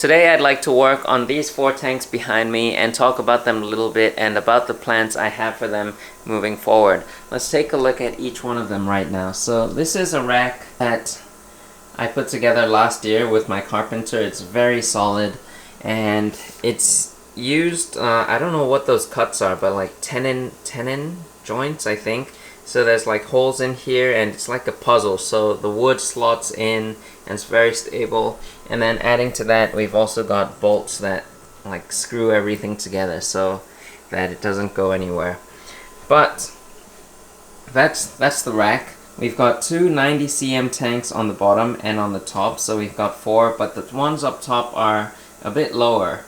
Today I'd like to work on these 4 tanks behind me and talk about them a little bit and about the plans I have for them moving forward. Let's take a look at each one of them right now. So this is a rack that I put together last year with my carpenter. It's very solid and it's used, I don't know what those cuts are, but like tenon joints, I think. So there's like holes in here and it's like a puzzle, so the wood slots in and it's very stable. And then adding to that, we've also got bolts that like screw everything together so that it doesn't go anywhere. But that's the rack. We've got 2 90 cm tanks on the bottom and on the top, so we've got 4, but the ones up top are a bit lower.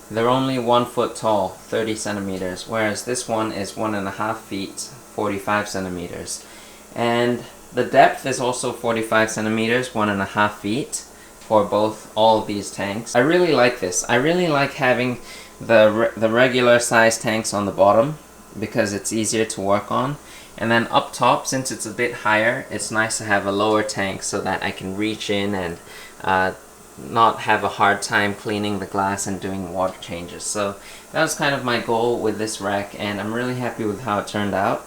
They're only 1 foot tall, 30 centimeters, whereas this one is 1.5 feet, 45 centimeters. And the depth is also 45 centimeters, 1.5 feet for all of these tanks. I really like this. I really like having the regular size tanks on the bottom because it's easier to work on. And then up top, since it's a bit higher, it's nice to have a lower tank so that I can reach in and not have a hard time cleaning the glass and doing water changes. So that was kind of my goal with this rack, and I'm really happy with how it turned out.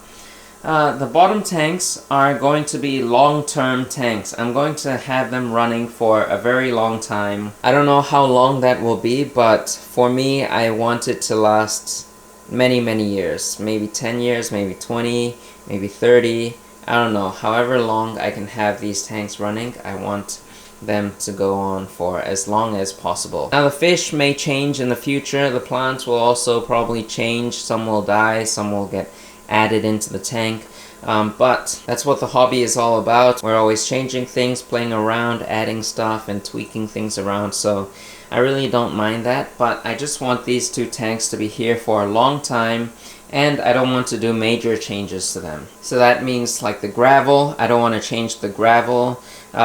The bottom tanks are going to be long-term tanks. I'm going to have them running for a very long time. I don't know how long that will be, but for me, I want it to last many years. Maybe 10 years, maybe 20, maybe 30. I don't know. However long I can have these tanks running, I want them to go on for as long as possible. Now the fish may change in the future. The plants will also probably change. Some will die, some will get added into the tank. But that's what the hobby is all about. We're always changing things, playing around, adding stuff and tweaking things around, so I really don't mind that. But I just want these 2 tanks to be here for a long time, and I don't want to do major changes to them. So that means like the gravel, I don't want to change the gravel.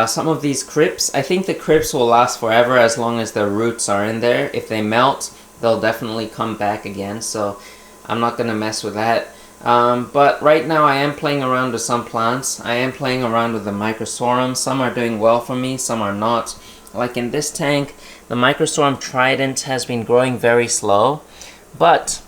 Some of these crypts, I think the crypts will last forever as long as the roots are in there. If they melt, they'll definitely come back again, so I'm not going to mess with that. But right now I am playing around with some plants. I am playing around with the 𝗯𝘂𝘀𝗀𝘀. Some are doing well for me, some are not. Like in this tank, the 𝗯𝘂𝘀𝘀𝘀 Trident has been growing very slow, but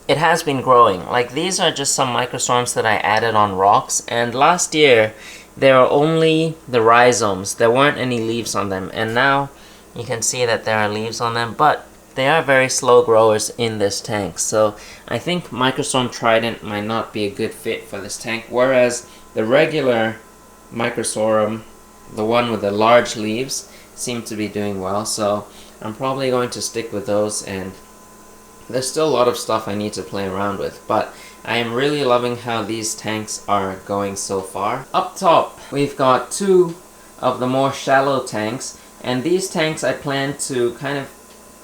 it has been growing. Like these are just some 𝗯𝘂𝘀𝘀𝘀s that I added on rocks, and last year there were only the rhizomes. There weren't any leaves on them, and now you can see that there are leaves on them, but they are very slow growers in this tank. So I think 𝗯𝘂𝘀𝘀𝘀 Trident might not be a good fit for this tank, whereas the regular 𝗯𝘂𝘀𝘀𝘀𝘀, the one with the large leaves, seem to be doing well. So I'm probably going to stick with those, and there's still a lot of stuff I need to play around with, but I am really loving how these tanks are going so far. Up top, we've got 2 of the more shallow tanks, and these tanks I plan to kind of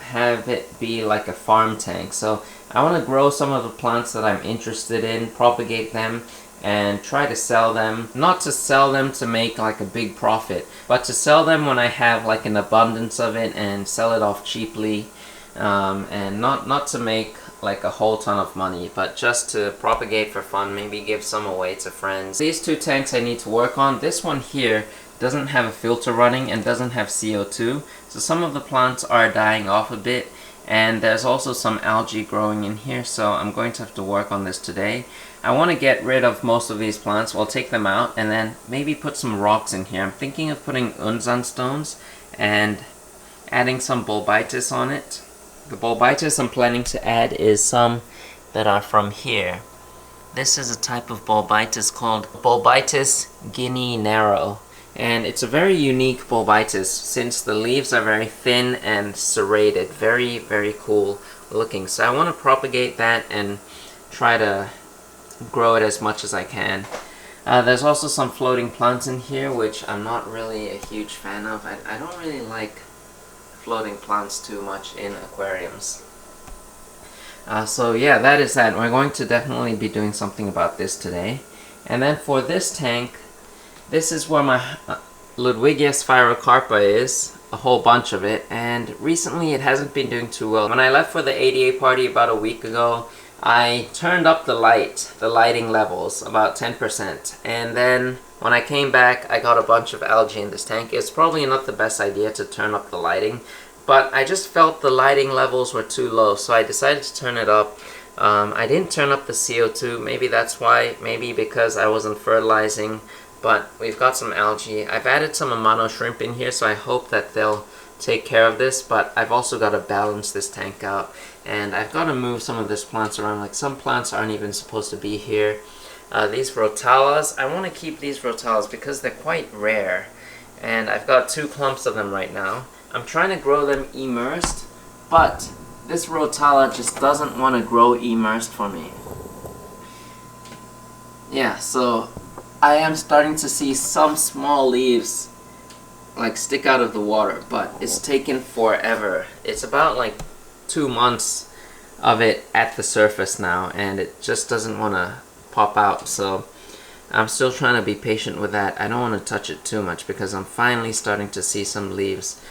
have it be like a farm tank. So I want to grow some of the plants that I'm interested in, propagate them, and try to sell them. Not to sell them to make like a big profit, but to sell them when I have like an abundance of it and sell it off cheaply, and not to make like a whole ton of money, but just to propagate for fun, maybe give some away to friends. These 2 tanks I need to work on. This one here doesn't have a filter running and doesn't have CO2, so some of the plants are dying off a bit, and there's also some algae growing in here, so I'm going to have to work on this today. I want to get rid of most of these plants. We'll take them out and then maybe put some rocks in here. I'm thinking of putting 𝗯𝘂𝘀𝘀𝘀 stones and adding some 𝗯𝘂𝘀𝘀𝘀 on it. The 𝗯𝘂𝘀𝘀𝘀𝘀 I'm planning to add is some that are from here. This is a type of 𝗯𝘂𝘀𝘀𝘀 called 𝗯𝘂𝘀𝑔𝗂𝑖𝑛𝑖 and it's a very unique 𝗯𝘂𝘀𝘀𝘀 since the leaves are very thin and serrated. Very cool looking. So I want to propagate that and try to grow it as much as I can. There's also some floating plants in here, which I'm not really a huge fan of. I don't really like floating plants too much in aquariums. So yeah, that is that. We're going to definitely be doing something about this today. And then for this tank, this is where my 𝗯𝘂𝘀𝘀𝘀𝘀 is, a whole bunch of it, and recently it hasn't been doing too well. When I left for the ADA party about a week ago, I turned up the lighting levels about 10%, and then when I came back I got a bunch of algae in this tank. It's probably not the best idea to turn up the lighting, but I just felt the lighting levels were too low, so I decided to turn it up. I didn't turn up the CO2, maybe that's why, maybe because I wasn't fertilizing, but we've got some algae. I've added some Amano shrimp in here, so I hope that they'll take care of this, but I've also got to balance this tank out, and I've got to move some of these plants around. Like, some plants aren't even supposed to be here. These Rhotallas, I want to keep these Rhotallas because they're quite rare, and I've got 2 clumps of them right now. I'm trying to grow them immersed, but this Rhotalla just doesn't want to grow immersed for me. Yeah, so I am starting to see some small leaves like stick out of the water, but it's taken forever. It's about like 2 months of it at the surface now, and it just doesn't want to pop out, so I'm still trying to be patient with that. I don't want to touch it too much because I'm finally starting to see some leaves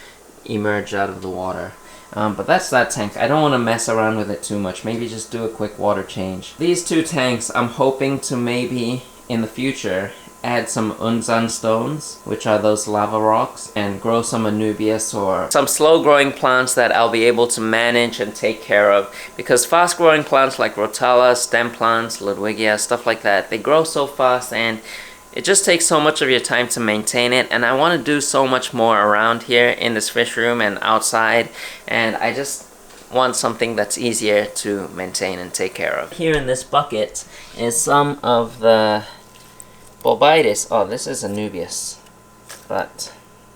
emerge out of the water. But that's that tank. I don't want to mess around with it too much. Maybe just do a quick water change. These 2 tanks, I'm hoping to maybe in the future add some Unzan stones, which are those lava rocks, and grow some Anubias or some slow growing plants that I'll be able to manage and take care of, because fast growing plants like Rhotalla, stem plants, Ludwigia, stuff like that, they grow so fast and it just takes so much of your time to maintain it, and I want to do so much more around here in this fish room and outside, and I just want something that's easier to maintain and take care of. Here in this bucket is some of the 𝗶𝗶𝗀𝗀𝘀, oh, this is Anubias, but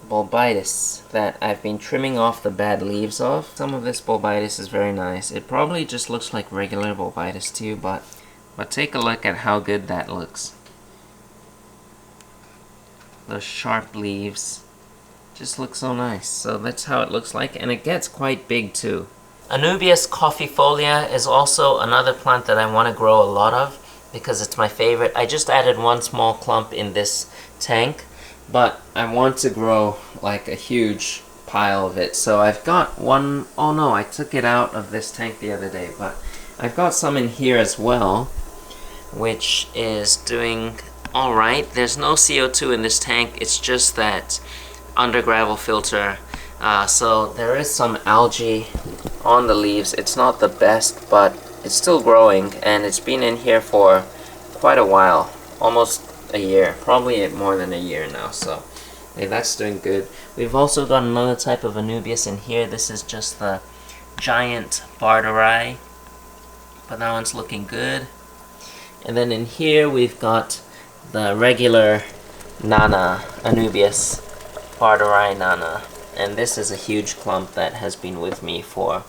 𝗶𝗶𝗀𝗀𝗀𝗀 that I've been trimming off the bad leaves off. Some of this 𝗶𝗶𝗀𝗀𝗀𝗀 is very nice. It probably just looks like regular 𝗶𝗶𝗀𝗀𝗀𝗀 to you, but take a look at how good that looks. Those sharp leaves just look so nice. So that's how it looks like, and it gets quite big too. Anubias 𝗂𝗂𝘂𝗀𝗋𝗃𝗃𝗃 is also another plant that I want to grow a lot of because it's my favorite. I just added 1 small clump in this tank, but I want to grow like a huge pile of it. So I've got one, oh no, I took it out of this tank the other day, but I've got some in here as well, which is doing alright. There's no CO2 in this tank, it's just that under gravel filter. So there is some algae on the leaves. It's not the best, but it's still growing, and it's been in here for quite a while, almost a year, probably more than a year now, so hey, that's doing good. We've also got another type of Anubias in here. This is just the giant 𝗲𝗲𝗀𝗀𝗀𝗃, but that one's looking good. And then in here we've got the regular Nana, Anubias 𝗲𝗲𝗀𝗀𝗀𝗀 Nana, and this is a huge clump that has been with me for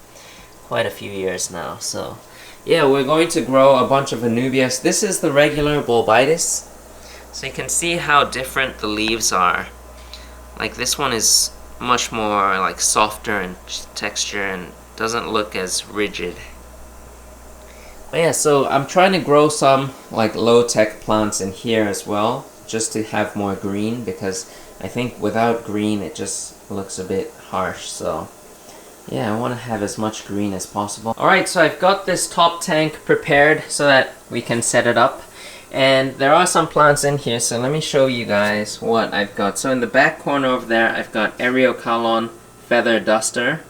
quite a few years now. So yeah, we're going to grow a bunch of Anubias. This is the regular 𝗶𝗶𝗀𝗀𝗀𝗀, so you can see how different the leaves are. Like, this one is much more like softer in texture and doesn't look as rigid. But yeah, so I'm trying to grow some like low-tech plants in here as well, just to have more green, because I think without green it just looks a bit harsh. So yeah, I want to have as much green as possible. Alright, so I've got this top tank prepared so that we can set it up. And there are some plants in here, so let me show you guys what I've got. So in the back corner over there, I've got 𝗂𝗃𝗀𝗀𝗀 feather duster.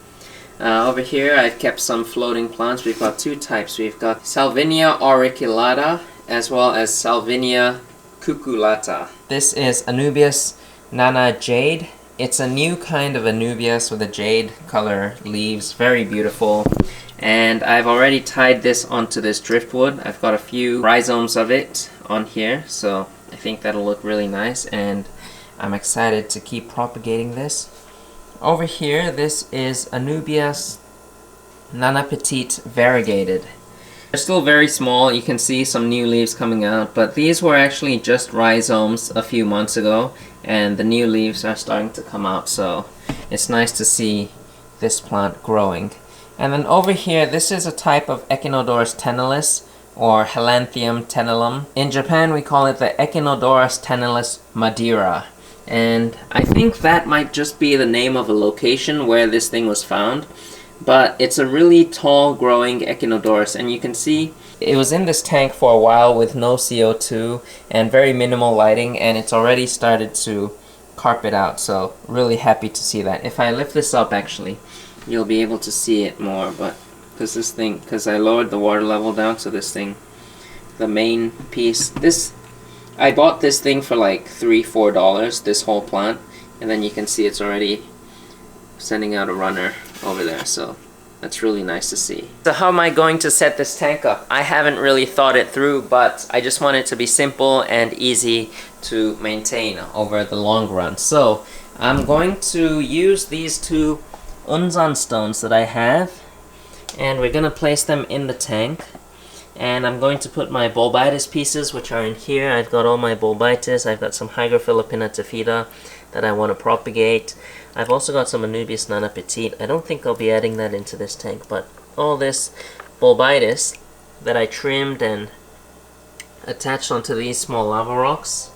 Over here, I've kept some floating plants. We've got 2 types. We've got Salvinia auriculata as well as Salvinia cucullata. This is Anubias Nana Jade. It's a new kind of Anubias with a jade color leaves, very beautiful. And I've already tied this onto this driftwood. I've got a few rhizomes of it on here, so I think that'll look really nice, and I'm excited to keep propagating this. Over here, this is Anubias Nana Petite variegated. They're still very small. You can see some new leaves coming out, but these were actually just rhizomes a few months ago, and the new leaves are starting to come out, so it's nice to see this plant growing. And then over here, this is a type of Echinodorus tenalis, or Helanthemum tenellum. In Japan, we call it the Echinodorus tenalis Madeira. And I think that might just be the name of a location where this thing was found. But it's a really tall growing Echinodorus, and you can see it was in this tank for a while with no CO2 and very minimal lighting, and it's already started to carpet out, so really happy to see that. If I lift this up actually, you'll be able to see it more, but because I lowered the water level down, so this thing, the main piece, I bought this thing for like $3-4, this whole plant, and then you can see it's already sending out a runner over there, so that's really nice to see. So how am I going to set this tank up? I haven't really thought it through, but I just want it to be simple and easy to maintain over the long run. So I'm going to use these two 𝗯𝘂𝘀𝗀𝘀 stones that I have, and we're going to place them in the tank. And I'm going to put my 𝗶𝗶𝗶𝗀𝘀𝘀 pieces, which are in here. I've got all my 𝗶𝗶𝗶𝗀𝘀𝘀, I've got some 𝗲𝗾𝗾𝗂𝘀𝗀𝘀 that I want to propagate. I've also got some 𝗲𝗾𝗾𝗀𝘀𝘀𝘀. I don't think I'll be adding that into this tank, but all this 𝗶𝗶𝗶𝗀𝘀𝘀 that I trimmed and attached onto these small lava rocks,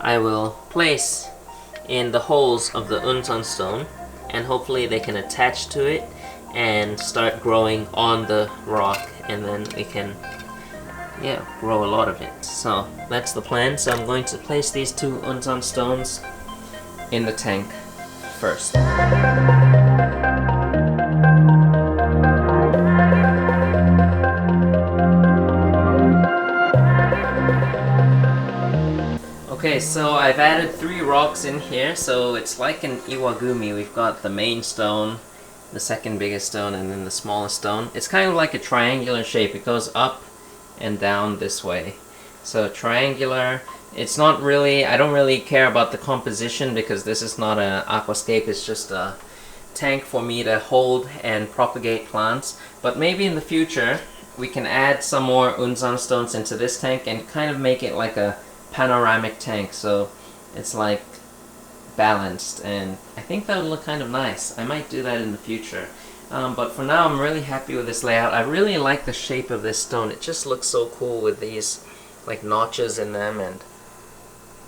I will place in the holes of the 𝗯𝘂𝘀𝘀𝘀 stone, and hopefully they can attach to it and start growing on the rock, and then we can grow a lot of it. So that's the plan. So I'm going to place these two 𝗯𝘂𝘀𝘀𝘀 stones in the tank first. Okay, so I've added 3 rocks in here, so it's like an 𝗲𝗾𝗾𝗀𝗀𝘀. We've got the main stone, the second biggest stone, and then the smallest stone. It's kind of like a triangular shape. It goes up and down this way. So triangular. It's not really, I don't really care about the composition because this is not an aquascape. It's just a tank for me to hold and propagate plants. But maybe in the future we can add some more 𝗯𝘂𝘀𝘀𝘀 stones into this tank and kind of make it like a panoramic tank, so it's like balanced, and I think that would look kind of nice. I might do that in the future, but for now I'm really happy with this layout. I really like the shape of this stone. It just looks so cool with these like notches in them, and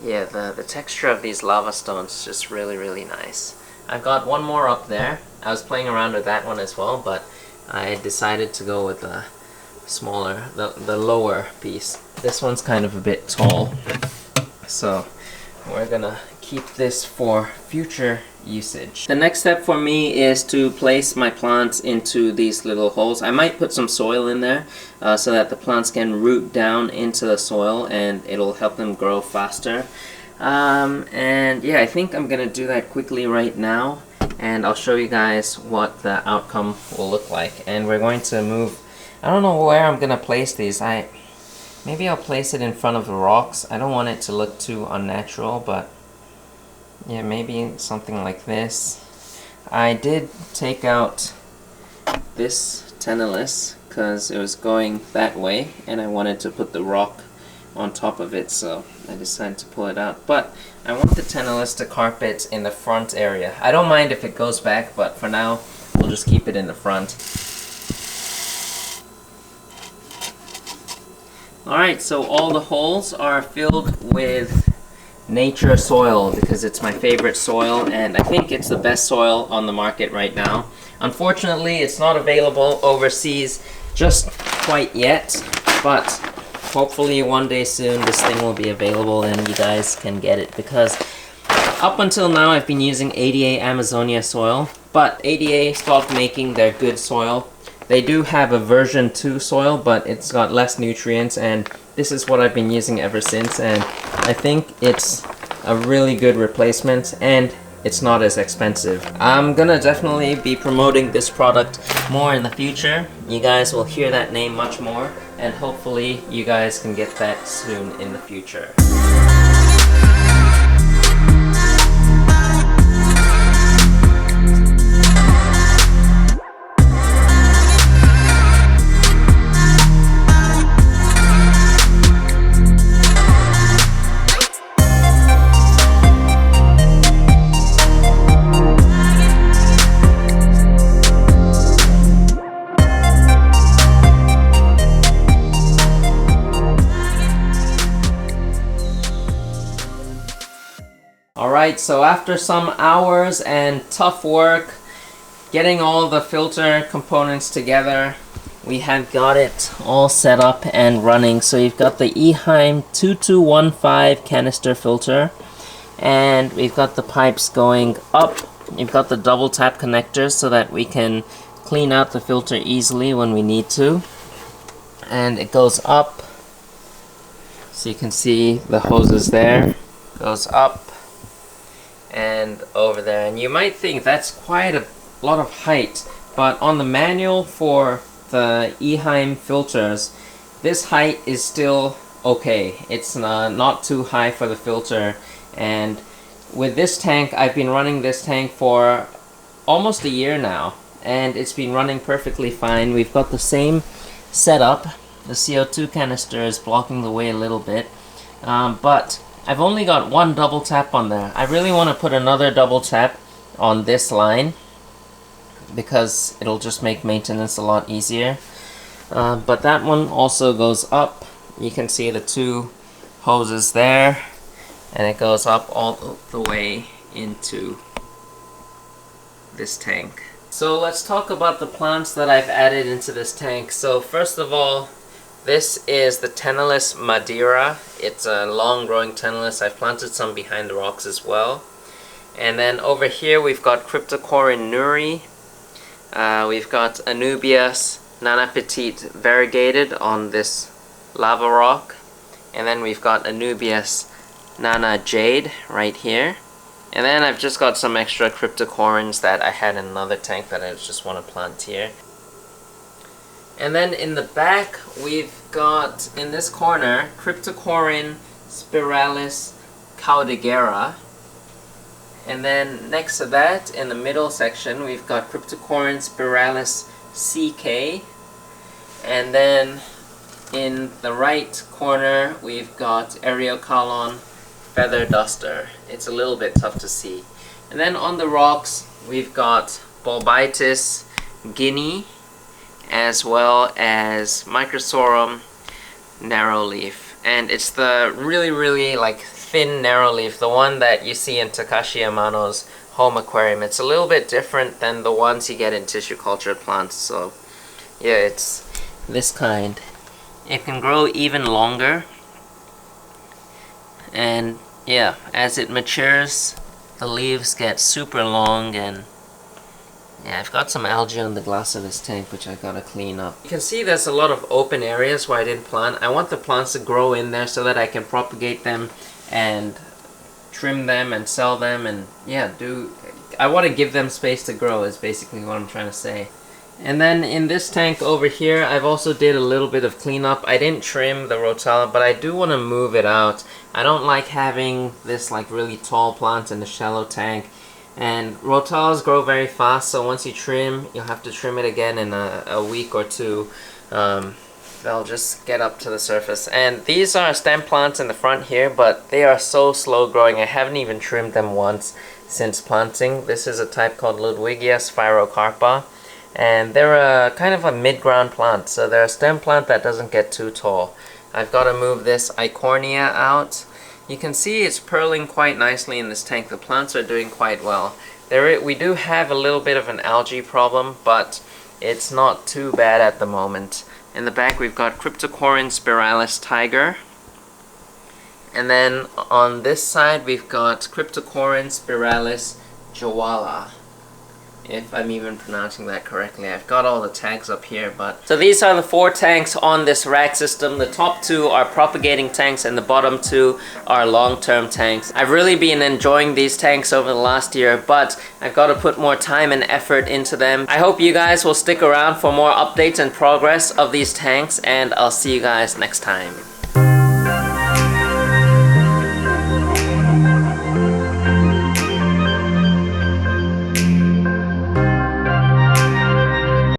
yeah, the texture of these lava stones is just really nice. I've got one more up there. I was playing around with that one as well, but I decided to go with the smaller, the lower piece. This one's kind of a bit tall, so we're gonna keep this for future usage. The next step for me is to place my plants into these little holes. I might put some soil in there so that the plants can root down into the soil and it'll help them grow faster. And yeah, I think I'm gonna do that quickly right now, and I'll show you guys what the outcome will look like. And we're going to move, I don't know where I'm gonna place these. Maybe I'll place it in front of the rocks. I don't want it to look too unnatural, but yeah, maybe something like this. I did take out this 𝗲𝗏𝘀𝘀𝘀𝘀 because it was going that way and I wanted to put the rock on top of it, so I decided to pull it out. But I want the 𝗲𝗏𝘀𝘀𝘀𝘀 in the front area. I don't mind if it goes back, but for now we'll just keep it in the front. Alright, so all the holes are filled with nature soil because it's my favorite soil, and I think it's the best soil on the market right now. Unfortunately, it's not available overseas just quite yet, but hopefully one day soon this thing will be available and you guys can get it, because up until now I've been using 𝗲𝗂𝗃 Amazonia soil, but 𝗲𝗂𝗃 stopped making their good soil. They do have a version 2 soil, but it's got less nutrients, and this is what I've been using ever since, and I think it's a really good replacement, and it's not as expensive. I'm gonna definitely be promoting this product more in the future. You guys will hear that name much more, and hopefully you guys can get that soon in the future. Alright, so after some hours and tough work getting all the filter components together, we have got it all set up and running. So you've got the 𝗲𝗾𝗾𝘀𝗀𝘀𝗀 canister filter, and we've got the pipes going up You've got the double tap connectors so that we can clean out the filter easily when we need to. And it goes up, so you can see the hoses there. Goes up and over there. And you might think that's quite a lot of height, but on the manual for the 𝗲𝗾𝗀𝗀𝘀𝗀 filters, this height is still okay. It's not too high for the filter. And with this tank, I've been running this tank for almost a year now, and it's been running perfectly fine. We've got the same setup. The CO2 canister is blocking the way a little bit, but I've only got one double tap on there. I really want to put another double tap on this line because it'll just make maintenance a lot easier. But that one also goes up. You can see the two hoses there, and it goes up all the way into this tank. So let's talk about the plants that I've added into this tank. So first of all, this is the 𝗀𝗃𝗃𝗃 Madeira. It's a long-growing 𝗀𝗃𝗃𝗃. I've planted some behind the rocks as well. And then over here we've got 𝗃𝗃𝗃𝗀𝗃𝗃 Nuri. We've got Anubias Nana Petite variegated on this lava rock. And then we've got Anubias Nana Jade right here. And then I've just got some extra cryptocoryns that I had in another tank that I just want to plant here. And then in the back, we've got, in this corner, 𝗃𝗃𝗃𝗃𝗀𝘀𝗀𝗃. And then next to that, in the middle section, we've got 𝗃𝗃𝗃𝗃𝗀𝘀𝗀𝗃. And then in the right corner, we've got 𝗃𝗃𝗃𝗃𝗀𝗃 Feather Duster. It's a little bit tough to see. And then on the rocks, we've got Bulbitis Guinea, as well as Microsorum narrowleaf. And it's the really like thin narrowleaf, the one that you see in Takashi Amano's home aquarium. It's a little bit different than the ones you get in tissue cultured plants. So yeah, it's this kind. It can grow even longer, and yeah, as it matures, the leaves get super long. And yeah, I've got some algae on the glass of this tank which I gotta clean up. You can see there's a lot of open areas where I didn't plant. I want the plants to grow in there so that I can propagate them and trim them and sell them, and yeah, I want to give them space to grow is basically what I'm trying to say. And then in this tank over here, I've also did a little bit of cleanup. I didn't trim the rotella, but I do want to move it out. I don't like having this like really tall plant in the shallow tank. And rotellas grow very fast, so once you trim, you'll have to trim it again in a week or two. They'll just get up to the surface. And these are stem plants in the front here, but they are so slow growing. I haven't even trimmed them once since planting. This is a type called 𝗃𝗃𝗃𝗃𝗃𝗃. And they're a kind of a mid-ground plant, so they're a stem plant that doesn't get too tall. I've got to move this Eichhornia out. You can see it's purling quite nicely in this tank. The plants are doing quite well. We do have a little bit of an algae problem, but it's not too bad at the moment. In the back we've got 𝗃𝗃𝗃𝗃𝗃 Tiger. And then on this side we've got 𝗃𝗃𝗃𝗃𝗃𝗃𝗃𝗃, if I'm even pronouncing that correctly. I've got all the tags up here, but... So these are the 4 tanks on this rack system. The top 2 are propagating tanks and the bottom 2 are long-term tanks. I've really been enjoying these tanks over the last year, but I've got to put more time and effort into them. I hope you guys will stick around for more updates and progress of these tanks, and I'll see you guys next time.